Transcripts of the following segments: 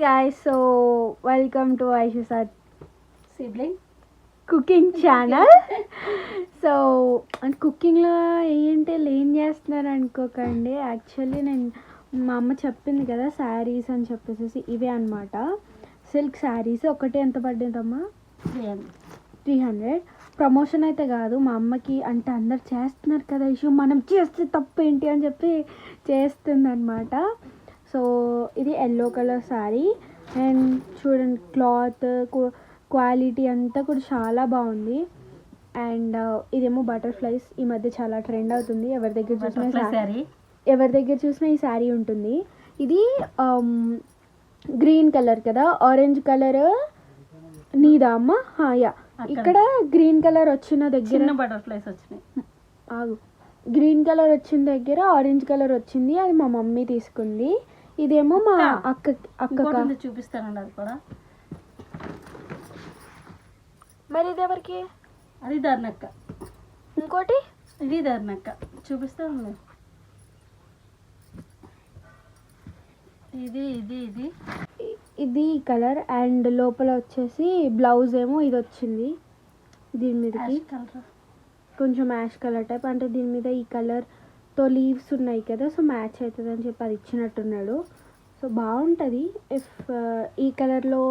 guys, so welcome to Aisha sibling cooking channel. So కుకింగ్లో ఏంటి ఏం చేస్తున్నారు అనుకోకండి. యాక్చువల్లీ నేను మా అమ్మ చెప్పింది కదా శారీస్ అని చెప్పేసి ఇవే అనమాట. సిల్క్ శారీస్ ఒకటి ఎంత పడ్డదమ్మా? 300. ప్రమోషన్ అయితే కాదు, మా అమ్మకి అంటే అందరు చేస్తున్నారు కదా ఇష్యూ, మనం చేస్తే తప్పు ఏంటి అని చెప్పి చేస్తుంది అనమాట. సో ఇది ఎల్లో కలర్ శారీ అండ్ చూడండి క్లాత్ క్వాలిటీ అంతా కూడా చాలా బాగుంది. అండ్ ఇదేమో బటర్ఫ్లైస్, ఈ మధ్య చాలా ట్రెండ్ అవుతుంది. ఎవరి దగ్గర చూసినా ఈ శారీ ఉంటుంది. ఇది గ్రీన్ కలర్ కదా, ఆరెంజ్ కలర్ నీదా అమ్మ? యా, ఇక్కడ గ్రీన్ కలర్ వచ్చిన దగ్గర బటర్ఫ్లైస్ వచ్చినాయి. గ్రీన్ కలర్ వచ్చిన దగ్గర ఆరెంజ్ కలర్ వచ్చింది, అది మా మమ్మీ తీసుకుంది. ఇదేమో మా అక్క చూపిస్తానండి. అది కూడా మరి ఇది ఎవరికి? అది ధర్నక్క. ఇంకోటి ఇది ధర్నక్క చూపిస్తాను. ఇది ఇది ఇది ఇది కలర్ అండ్ లోపల వచ్చేసి బ్లౌజ్ ఏమో ఇది వచ్చింది. దీని మీదకి కొంచెం యాష్ కలర్ టైప్, అంటే దీని మీద ఈ కలర్తో లీవ్స్ ఉన్నాయి కదా, సో మ్యాచ్ అవుతుంది అని చెప్పి అది ఇచ్చినట్టున్నాడు. సో బాగుంటుంది. ఇఫ్ ఈ కలర్లో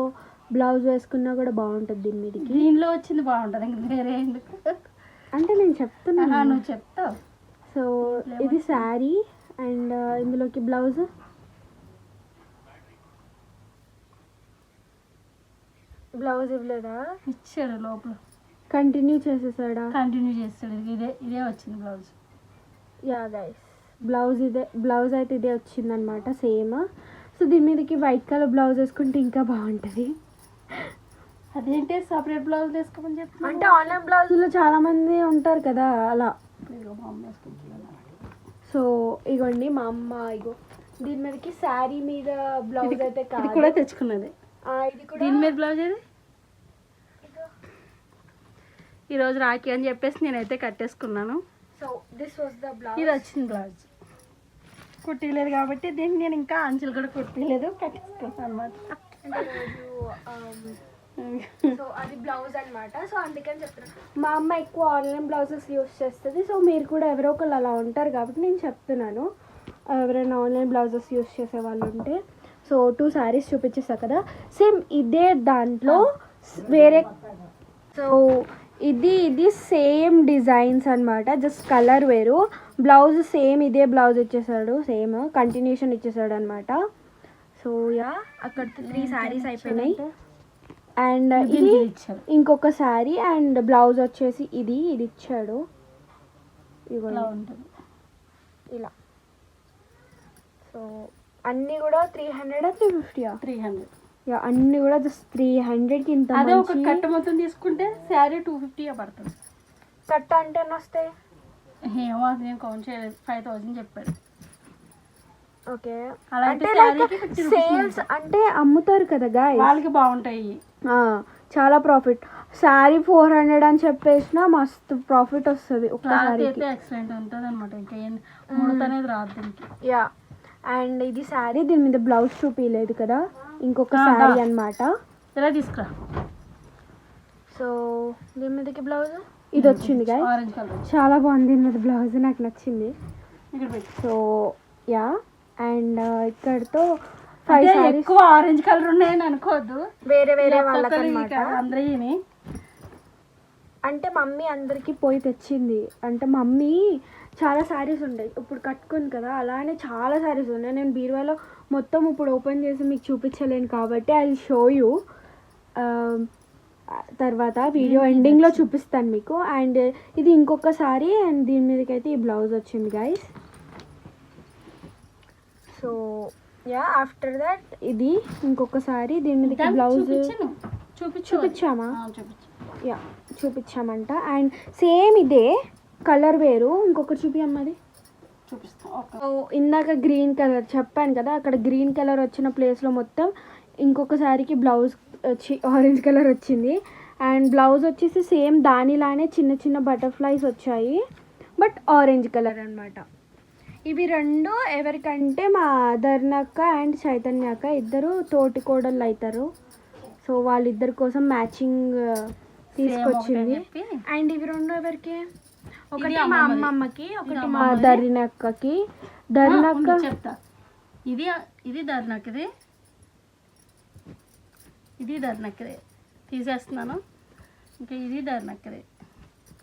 బ్లౌజ్ వేసుకున్నా కూడా బాగుంటుంది. దీని మీదకి దీనిలో వచ్చింది బాగుంటుంది, ఇంకా వేరే ఎందుకు అంటే నేను చెప్తున్నాను, నువ్వు చెప్తావు. సో ఇది శారీ అండ్ ఇందులోకి బ్లౌజ్. బ్లౌజ్ ఇవ్వలేదా? ఇచ్చాడు లోపల, కంటిన్యూ చేసేసాడా? కంటిన్యూ చేస్తాడు. ఇదే వచ్చింది బ్లౌజ్. యా గైస్, బ్లౌజ్ అయితే ఇదే వచ్చిందనమాట, సేమ్. సో దీని మీదకి వైట్ కలర్ బ్లౌజ్ వేసుకుంటే ఇంకా బాగుంటుంది. అదేంటి సపరేట్ బ్లౌజ్ వేసుకోమని చెప్తా, అంటే ఆన్లైన్ బ్లౌజ్లో చాలా మంది ఉంటారు కదా అలా. సో ఇగోండి మా అమ్మ, ఇగో దీని మీదకి శారీ మీద బ్లౌజ్ అయితే కాదు, కూడా తెచ్చుకున్నది. ఇది కూడా దీని మీద బ్లౌజ్ ఏది? ఈరోజు రాఖీ అని చెప్పేసి నేనైతే కట్టేసుకున్నాను. So this was the blouse. ఇది వచ్చింది బ్లౌజ్, కుట్టిలేదు కాబట్టి దీన్ని నేను ఇంకా అంచులు కూడా కుట్టిలేదు, కట్టేసుకున్నాను అనమాట. సో అది బ్లౌజ్ అనమాట. సో అందుకని చెప్తున్నాను, మా అమ్మ ఎక్కువ ఆన్లైన్ బ్లౌజెస్ యూస్ చేస్తుంది. సో మీరు కూడా ఎవరో ఒకళ్ళు అలా ఉంటారు కాబట్టి నేను చెప్తున్నాను, ఎవరైనా ఆన్లైన్ బ్లౌజెస్ యూస్ చేసే వాళ్ళు ఉంటే. సో 2 శారీస్ చూపించేస్తా కదా, సేమ్ ఇదే దాంట్లో వేరే. సో ఇది సేమ్ డిజైన్స్ అనమాట, జస్ట్ కలర్ వేరు. బ్లౌజ్ సేమ్ ఇదే బ్లౌజ్ ఇచ్చేసాడు, సేమ్ కంటిన్యూషన్ ఇచ్చేసాడు అనమాట. సో యా, అక్కడ 3 శారీస్ అయిపోయినాయి. అండ్ ఇది ఇంకొక శారీ అండ్ బ్లౌజ్ వచ్చేసి ఇది ఇచ్చాడు. ఇలా. సో అన్నీ కూడా 300 350? 300. యా, అన్నీ కూడా జస్ట్ 300కి ఇంత. అదే ఒక కట్ట మొత్తం తీసుకుంటే శారీ 250 పడుతుంది. కట్ట అంటే ఎన్ని వస్తాయి? ఏమో నేను కౌంట్ చేయలేదు, 5000 చెప్పాడు. ఓకే, అలాంటి సేల్స్ అంటే అమ్ముతారు కదా గాయ్, వాళ్ళకి బాగుంటాయి, చాలా ప్రాఫిట్. శారీ 400 అని చెప్పేసిన మస్తు ప్రాఫిట్ వస్తుంది ఒక్కసారి. ఎక్సలెంట్ ఉంటుంది అనమాట, ఇంకా ముడత అనేది రాదు దీనికి. యా, అండ్ ఇది శారీ, దీని మీద బ్లౌజ్ చూపించలేదు కదా, ఇంకొక శారీ అనమాట. ఇలా తీసుకురా. సో దీని మీదకి బ్లౌజ్ ఇది వచ్చింది గాయ్, ఆరెంజ్ కలర్, చాలా బాగుంది. దీని మీద బ్లౌజ్ నాకు నచ్చింది. సో యా, అండ్ ఇక్కడతో 5 శారీస్. ఎక్కువ ఆరెంజ్ కలర్ ఉన్నాయని అనుకోవద్దు, వేరే వాళ్ళకన్నమాట. అందరూ అంటే మమ్మీ అందరికి పోయి తెచ్చింది, అంటే మమ్మీ చాలా శారీస్ ఉంటాయి ఇప్పుడు కట్టుకుంది కదా, అలానే చాలా శారీస్ ఉన్నాయి. నేను బీరువాలో మొత్తం ఇప్పుడు ఓపెన్ చేసి మీకు చూపించలేను కాబట్టి ఐ విల్ షో యూ తర్వాత వీడియో ఎండింగ్లో చూపిస్తాను మీకు. అండ్ ఇది ఇంకొక శారీ అండ్ దీని మీదకైతే ఈ బ్లౌజ్ వచ్చింది guys. So yeah, after that ఇది ఇంకొక శారీ, దీని మీదకి బ్లౌజ్ చూపించామా? యా, చూపించామంట. అండ్ సేమ్ ఇదే కలర్ వేరు, ఇంకొకటి చూపి అమ్మది చూపిస్తాను. ఇందాక గ్రీన్ కలర్ చెప్పాను కదా, అక్కడ గ్రీన్ కలర్ వచ్చిన ప్లేస్లో మొత్తం ఇంకొక శారీకి బ్లౌజ్ వచ్చి ఆరెంజ్ కలర్ వచ్చింది. అండ్ బ్లౌజ్ వచ్చేసి సేమ్ దానిలానే చిన్న చిన్న బటర్ఫ్లైస్ వచ్చాయి, బట్ ఆరెంజ్ కలర్ అనమాట. ఇవి రెండు ఎవరికంటే మా ధర్ణక్క అండ్ చైతన్యక్క ఇద్దరు తోటి కోడళ్ళు అవుతారు. సో వాళ్ళిద్దరి కోసం మ్యాచింగ్ తీసుకొచ్చింది. అండ్ ఇవి రెండు ఎవరికి, ఒకటి మా అమ్మమ్మకి, ఒకటి మా ధర్ణక్కకి. ధర్ణక్క చెప్తా, ఇది ధర్ణక్కది, ఇది ధర్ణక్కది తీసేస్తున్నాను. ఇంకా ఇది ధర్ణక్కది.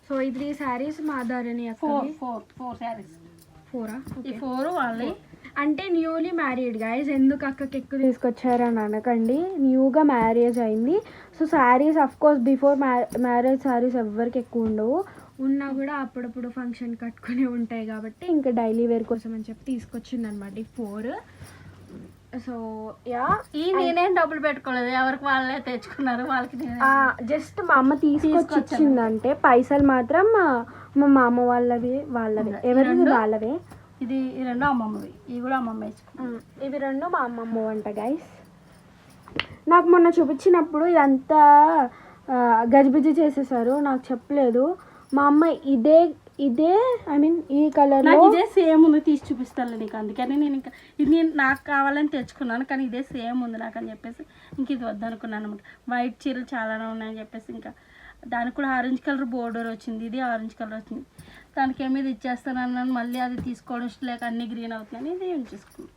సో ఈ 3 శారీస్ మా ధరణి అక్క. ఫోర్ శారీస్. 4 ఈ 4 వాళ్ళే. అంటే న్యూలీ మ్యారీడ్ గైస్, ఎందుకు అక్కకి ఎక్కువ తీసుకొచ్చారని అనకండి, న్యూగా మ్యారేజ్ అయింది. So saris of course before marriage saris ఎవరికి ఎక్కువ ఉండవు, ఉన్నా కూడా అప్పుడప్పుడు ఫంక్షన్ కట్టుకునే ఉంటాయి కాబట్టి ఇంకా డైలీ వేర్ కోసం అని చెప్పి తీసుకొచ్చింది అనమాట ఈ 4. సో యా, నేనేం డబ్బులు పెట్టుకోలేదు, ఎవరికి వాళ్ళే తెచ్చుకున్నారు. వాళ్ళకి జస్ట్ మా అమ్మ తీసుకొచ్చిందంటే పైసలు మాత్రం మా మామ వాళ్ళవి ఎవరిది వాళ్ళవే. ఇది ఈ 2 అమ్మమ్మవి, ఇవి కూడా అమ్మమ్మ ఇచ్చుకున్నాను. ఇవి 2 మా అమ్మమ్మ అంట గైస్. నాకు మొన్న చూపించినప్పుడు ఇదంతా గజిబిజి చేసేసారు, నాకు చెప్పలేదు. మా అమ్మ ఇదే ఐ మీన్ ఈ కలర్ ఇదే సేమ్ ఉంది, తీసి చూపిస్తాను నీకు. అందుకని నేను ఇంకా ఇది నాకు కావాలని తెచ్చుకున్నాను, కానీ ఇదే సేమ్ ఉంది నాకు అని చెప్పేసి ఇంక ఇది వద్దనుకున్నాను అనమాట. వైట్ చీరలు చాలానే ఉన్నాయని చెప్పేసి ఇంకా దానికి కూడా ఆరెంజ్ కలర్ బోర్డర్ వచ్చింది, ఇది ఆరెంజ్ కలర్ వచ్చింది. దానికి ఏమి ఇది ఇచ్చేస్తానన్నాను, మళ్ళీ అది తీసుకోవడం ఇష్టం లేక అన్ని గ్రీన్ అవుతున్నాయి, ఇది ఉంచేసుకున్నాను.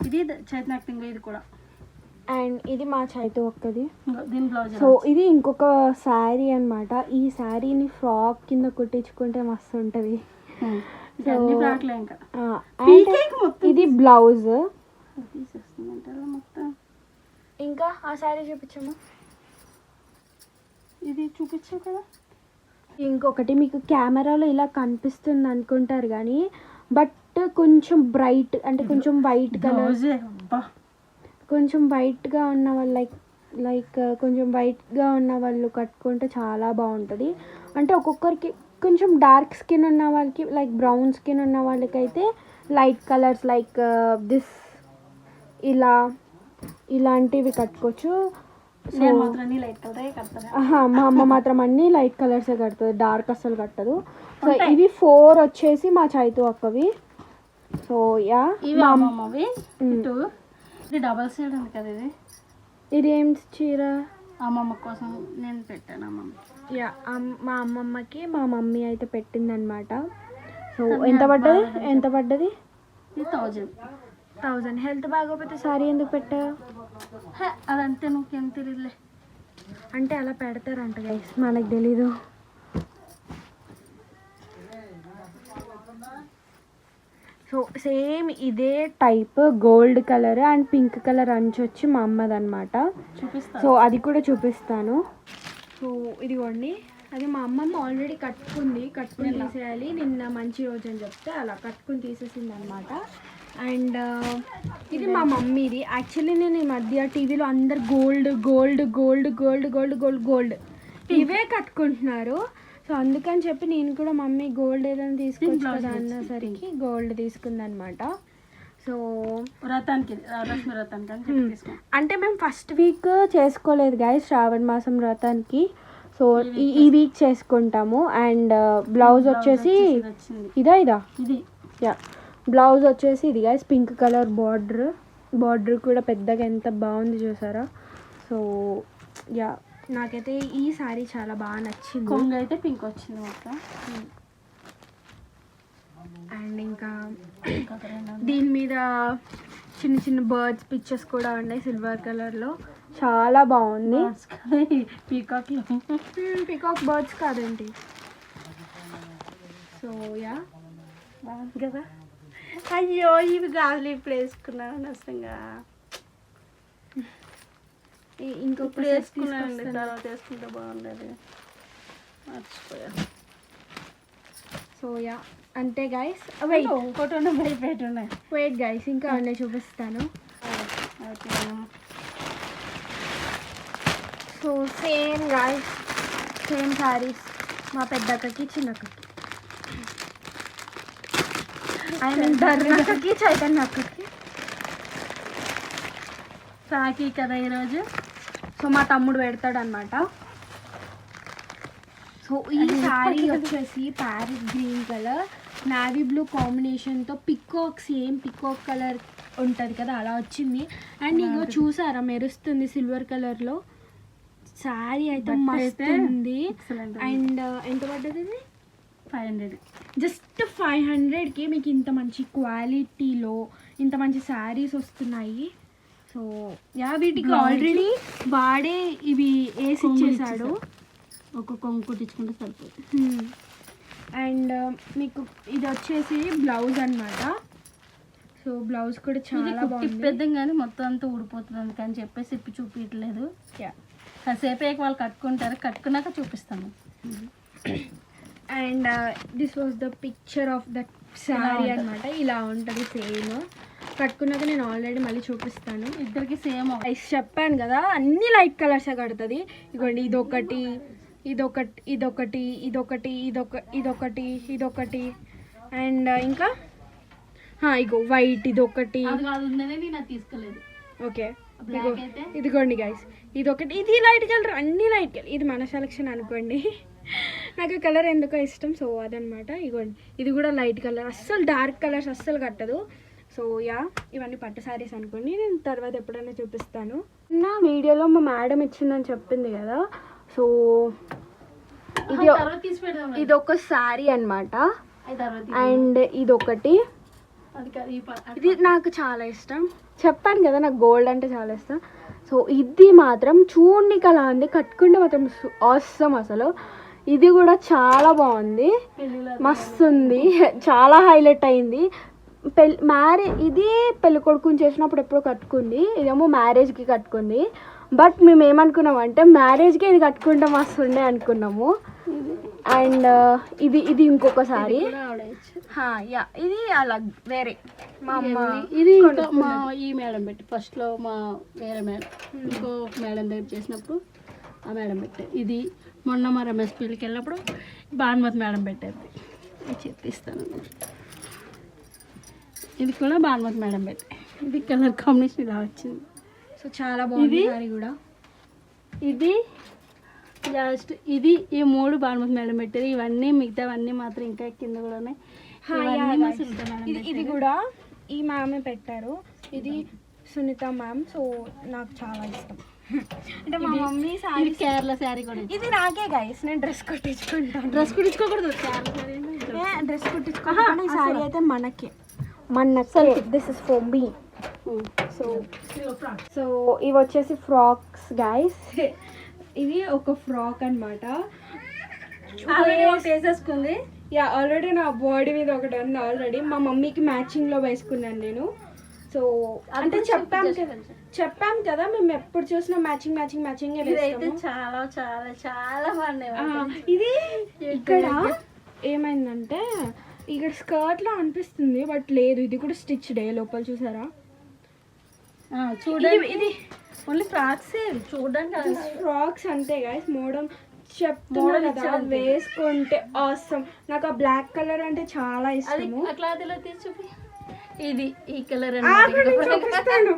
ఇది చైతన్య, ఇది కూడా. అండ్ ఇది మా చైతు ఒక్కది. దీని బ్లౌజ్. సో ఇది ఇంకొక శారీ అనమాట. ఈ శారీని ఫ్రాక్ కింద కుట్టించుకుంటే మస్తు ఉంటుంది. ఇది బ్లౌజ్. ఇంకా ఆ శారీ చూపించము, ఇది చూపించావు కదా. ఇంకొకటి మీకు కెమెరాలో ఇలా కనిపిస్తుంది అనుకుంటారు కానీ బట్ కొంచెం బ్రైట్, అంటే కొంచెం వైట్ కలర్, కొంచెం వైట్గా ఉన్న వాళ్ళు లైక్ కొంచెం వైట్గా ఉన్న వాళ్ళు కట్టుకుంటే చాలా బాగుంటుంది. అంటే ఒక్కొక్కరికి కొంచెం డార్క్ స్కిన్ ఉన్న వాళ్ళకి, లైక్ బ్రౌన్ స్కిన్ ఉన్న వాళ్ళకైతే లైట్ కలర్స్ లైక్ దిస్ ఇలాంటివి కట్టుకోవచ్చు. మా అమ్మ మాత్రం అన్ని లైట్ కలర్సే కడుతుంది, డార్క్ అస్సలు కట్టదు. సో ఇవి 4 వచ్చేసి మా చైతు అక్కవి. సో యా, మా అమ్మమ్మవి. ఇది డబల్ సైడ్ ఉంది కదా, ఇది ఏం చీర అమ్మమ్మ కోసం నేను పెట్టాను. అమ్మమ్మ యా, మా అమ్మమ్మకి మా మమ్మీ అయితే పెట్టిందనమాట. సో ఎంత పడ్డది? 1000. హెల్త్ బాగోపోతే సారీ ఎందుకు పెట్టావు? అదంతే, నువ్వేం తెలియదులే. అంటే అలా పెడతారంట గైస్, మనకు తెలీదు. సో సేమ్ ఇదే type gold colour and pink colour అంచు వచ్చి మా అమ్మది అనమాట. సో అది కూడా చూపిస్తాను. సో ఇదిగోండి, అది మా అమ్మమ్మ ఆల్రెడీ కట్టుకుని తీసేయాలి నిన్న మంచి రోజు అని చెప్తే అలా కట్టుకుని తీసేసింది అనమాట. అండ్ ఇది మా మమ్మీది. యాక్చువల్లీ నేను ఈ మధ్య టీవీలో అందరు గోల్డ్ ఇవే కట్టుకుంటున్నారు. సో అందుకని చెప్పి నేను కూడా మమ్మీ గోల్డ్ ఏదైనా తీసుకొచ్చు కదా అన్నసరికి గోల్డ్ తీసుకుందనమాట. సో వ్రతానికి అంటే మేము ఫస్ట్ వీక్ చేసుకోలేదు గాయస్, శ్రావణ మాసం వ్రతానికి. సో ఈ వీక్ చేసుకుంటాము. అండ్ బ్లౌజ్ వచ్చేసి ఇదా ఇది యా, బ్లౌజ్ వచ్చేసి ఇది గాయస్, పింక్ కలర్ బార్డర్ కూడా పెద్దగా ఎంత బాగుంది చూసారా. సో యా, నాకైతే ఈ సారీ చాలా బాగా నచ్చింది. కొంగు అయితే పింక్ వచ్చింది మొత్తం. అండ్ ఇంకా దీని మీద చిన్న చిన్న బర్డ్స్ పిక్చర్స్ కూడా ఉన్నాయి సిల్వర్ కలర్లో, చాలా బాగుంది. పీకాక్ బర్డ్స్ కాదండి. సో యా, బాగుంది కదా. అయ్యో ఇవి గాజులు ఇప్పుడు వేసుకున్నాను నష్టంగా. ఇంకొక వేసుకున్నానండి, తర్వాత వేసుకుంటే బాగుండేది, మర్చిపోయా. సో యా, అంతే గైస్. వెయిట్ గైస్, ఇంకా అన్నీ చూపిస్తాను. So same guys, same saris మా పెద్దక్కకి చిన్నక్కకి, ఐ మీన్ ధర్మక్కకి చైతన్య అక్కకి. రాఖీ కదా ఈరోజు. సో మా తమ్ముడు పెడతాడు అనమాట. సో ఈ శారీ వచ్చేసి parrot green colour, navy blue కాంబినేషన్తో పికాక్ సేమ్ పికాక్ కలర్ ఉంటుంది కదా అలా వచ్చింది. అండ్ ఇగో చూసారా మెరుస్తుంది సిల్వర్ కలర్లో. శారీ అయితే మస్తు ఉంది. అండ్ ఎంత పడ్డది ఇది? 500. జస్ట్ 500కి మీకు ఇంత మంచి క్వాలిటీలో ఇంత మంచి శారీస్ వస్తున్నాయి. సో యా వీటికి ఆల్రెడీ వాడే ఇవి వేసి ఇచ్చేసాడు. ఒక కొంగు కుట్టించుకుంటే సరిపోతుంది. అండ్ మీకు ఇది వచ్చేసి బ్లౌజ్ అన్నమాట. సో బ్లౌజ్ కూడా చాలా బాగుంది. పెద్దగా కానీ మొత్తం అంతా ఊడిపోతుంది అందుకని చెప్పేసి ఇప్పి చూపించట్లేదు. కాసేపు వాళ్ళు కట్టుకుంటారు, కట్టుకున్నాక చూపిస్తాను. And this was the picture of that sari అనమాట. ఇలా ఉంటుంది సేమ్. కట్టుకున్నాక నేను ఆల్రెడీ మళ్ళీ చూపిస్తాను. ఇద్దరికి సేమ్ చెప్పాను కదా అన్ని లైట్ కలర్సే కడుతుంది. ఇదిగోండి ఇదొకటి ఇదొకటి ఇదొకటి ఇదొకటి ఇదొకటి ఇదొకటి అండ్ ఇంకా ఇగో వైట్ ఇదొకటి. తీసుకోలేదు. ఓకే ఇదిగోండి గైస్ ఇదొకటి. ఇది లైట్ కలర్, అన్ని లైట్ కలర్. ఇది మన సెలెక్షన్ అనుకోండి. నాకు కలర్ ఎందుకో ఇష్టం. సో అదనమాట. ఇగోండి ఇది కూడా లైట్ కలర్. అస్సలు డార్క్ కలర్స్ అస్సలు కట్టదు. సో యా ఇవన్నీ పట్టు శారీస్ అనుకోండి. నేను తర్వాత ఎప్పుడైనా చూపిస్తాను. నా వీడియోలో మా మేడం ఇచ్చిందని చెప్పింది కదా. సో ఇది ఒక శారీ అనమాట. అండ్ ఇదొకటి. ఇది నాకు చాలా ఇష్టం. చెప్పాను కదా నాకు గోల్డ్ అంటే చాలా ఇష్టం. సో ఇది మాత్రం చూడనికి అలా ఉంది, కట్టుకుంటే మాత్రం అవసరం అసలు. ఇది కూడా చాలా బాగుంది, మస్తు ఉంది, చాలా హైలైట్ అయింది. ఇది పెళ్లి కొడుకుని చేసినప్పుడు ఎప్పుడో కట్టుకుంది, ఇదేమో మ్యారేజ్కి కట్టుకుంది. బట్ మేము ఏమనుకున్నామంటే మ్యారేజ్కి ఇది కట్టుకుంటే మస్తు ఉండే అనుకున్నాము. అండ్ ఇది ఇంకొక సారీ. యా ఇది అలా వేరే మా అమ్మ ఇది మా ఈ మేడం పెట్టి ఫస్ట్లో మా వేరే మేడం ఇంకో మేడం దగ్గర చేసినప్పుడు ఆ మేడం పెట్టారు. ఇది మొన్న మా రమేష్ పెళ్ళికి వెళ్ళినప్పుడు భానుమతి మేడం పెట్టారు. చెప్పిస్తాను. ఇది కూడా భానుమతి మేడం పెట్టారు. ఇది కలర్ కాంబినేషన్ ఇలా వచ్చింది. సో చాలా బాగుంది సారీ కూడా. ఇది లాస్ట్ ఇది ఈ 3 భానుమతి మేడం పెట్టారు. ఇవన్నీ మిగతావన్నీ మాత్రం ఇంకా కింద కూడా ఉన్నాయి. ఇది కూడా ఈ మ్యామే పెట్టారు. ఇది సునీత మ్యామ్. సో నాకు చాలా ఇష్టం. అంటే మా మమ్మీ సారీ కేరళ శారీ కూడా. ఇది నాకే గైస్, నేను డ్రెస్ కుట్టించుకుంటాను. డ్రెస్ కుట్టించుకోకూడదు, డ్రెస్ కుట్టించుకోవాలి. ఈ సారీ అయితే మనకే this is for me. So ఇవి వచ్చేసి ఫ్రాక్స్ గైస్. ఇది ఒక ఫ్రాక్ అనమాట. వేసేసుకుంది. యా ఆల్రెడీ నా బాడీ మీద ఒకటి ఉంది ఆల్రెడీ. మా మమ్మీకి మ్యాచింగ్లో వేసుకున్నాను నేను. సో అంటే చెప్పాం కదా మేము ఎప్పుడు చూసినా మ్యాచింగ్ చాలా చాలా చాలా బాగున్నాయి. ఇది ఇక్కడ ఏమైందంటే ఇక్కడ స్కర్ట్లో అనిపిస్తుంది బట్ లేదు, ఇది కూడా స్టిచ్ డే లోపల. చూసారా? చూడండి, ఇది ఓన్లీ ఫ్రాక్స్ చూడండి. ఫ్రాక్స్ అంతే గైస్. మోడల్ చెప్తున్నా కదా వేసుకుంటే ఆసమ్. నాకు ఆ బ్లాక్ కలర్ అంటే చాలా ఇష్టము. ఇది ఈ కలర్ చూపిస్తాను.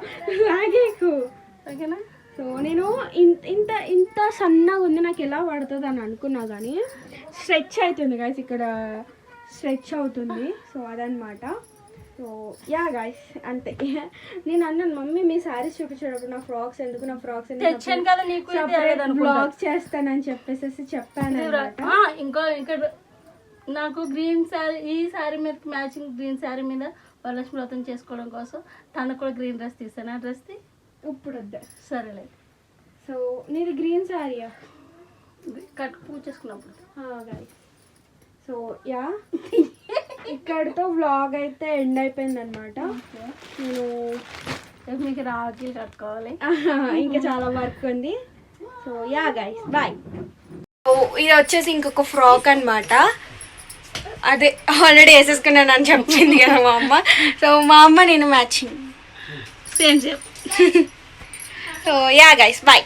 ఓకేనా? సో నేను ఇంత సన్నగా ఉంది, నాకు ఎలా పడుతుంది అని అనుకున్నా కానీ స్ట్రెచ్ అవుతుంది గైస్, ఇక్కడ స్ట్రెచ్ అవుతుంది. సో అదనమాట. సో యా గైస్ అంతే. నేను అన్నాను మమ్మీ మీ శారీస్ చూపించేటప్పుడు నా ఫ్రాక్స్ ఎందుకు బ్లాగ్ చేస్తానని చెప్పేసి చెప్పాను. ఇంకా నాకు గ్రీన్ శారీ, ఈ శారీ మీద మ్యాచింగ్ గ్రీన్ శారీ మీద వరలక్ష్మి వ్రతం చేసుకోవడం కోసం తనకు కూడా గ్రీన్ డ్రెస్ తీసాను. ఆ డ్రెస్ ఇప్పుడు వద్దా? సరేలే. సో నీది గ్రీన్ శారీయా? పూజ చేసుకున్నప్పుడు. గైస్ సో యా ఇక్కడితో వ్లాగ్ అయితే ఎండ్ అయిపోయింది అనమాట. నేను మీకు రాఖీలు కట్టుకోవాలి, ఇంకా చాలా వర్క్ ఉంది. So yeah guys bye. So ఇది వచ్చేసి ఇంకొక ఫ్రాక్ అనమాట. అదే ఆల్రెడీ వేసేసుకున్నాను అని చెప్పింది కదా మా అమ్మ. సో మా అమ్మ నేను matching same. So yeah guys bye.